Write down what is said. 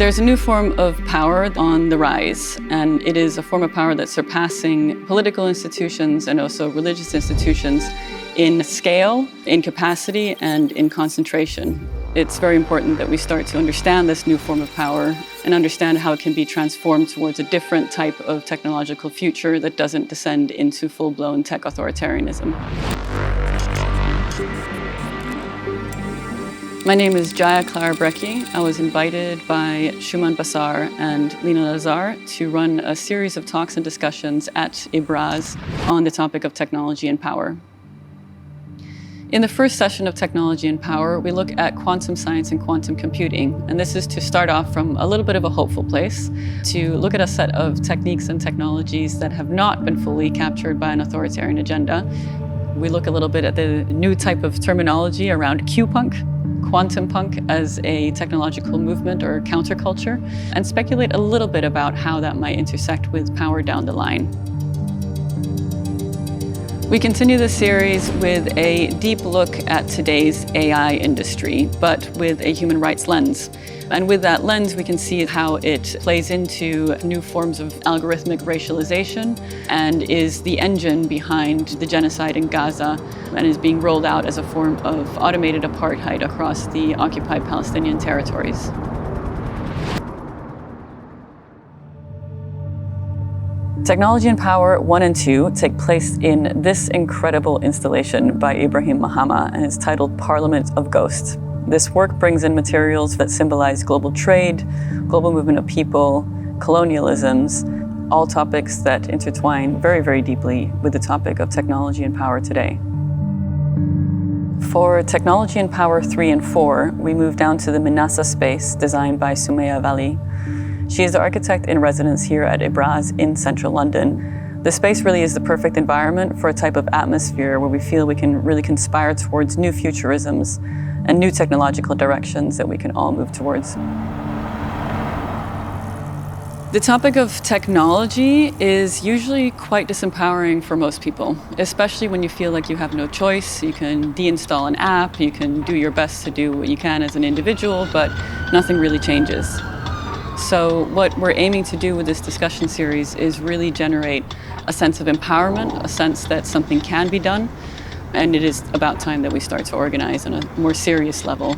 There's a new form of power on the rise, and it is a form of power that's surpassing political institutions and also religious institutions in scale, in capacity, and in concentration. It's very important that we start to understand this new form of power and understand how it can be transformed towards a different type of technological future that doesn't descend into full-blown tech authoritarianism. My name is Jaya Klara Brekke. I was invited by Shumon, Basar, and Lina Lazar to run a series of talks and discussions at Ibraaz on the topic of technology and power. In the first session of Technology and Power, we look at quantum science and quantum computing. And this is to start off from a little bit of a hopeful place, to look at a set of techniques and technologies that have not been fully captured by an authoritarian agenda. We look a little bit at the new type of terminology around Q-punk, quantum punk as a technological movement or counterculture, and speculate a little bit about how that might intersect with power down the line. We continue the series with a deep look at today's AI industry, but with a human rights lens. And with that lens, we can see how it plays into new forms of algorithmic racialization and is the engine behind the genocide in Gaza and is being rolled out as a form of automated apartheid across the occupied Palestinian territories. Technology and Power 1 and 2 take place in this incredible installation by Ibrahim Mahama, and it's titled Parliament of Ghosts. This work brings in materials that symbolize global trade, global movement of people, colonialisms, all topics that intertwine very, very deeply with the topic of technology and power today. For Technology and Power 3 and 4, we move down to the Minasa space designed by Sumayya Vally. She is the architect in residence here at Ibraaz in central London. The space really is the perfect environment for a type of atmosphere where we feel we can really conspire towards new futurisms and new technological directions that we can all move towards. The topic of technology is usually quite disempowering for most people, especially when you feel like you have no choice. You can deinstall an app, you can do your best to do what you can as an individual, but nothing really changes. So what we're aiming to do with this discussion series is really generate a sense of empowerment, a sense that something can be done, and it is about time that we start to organize on a more serious level.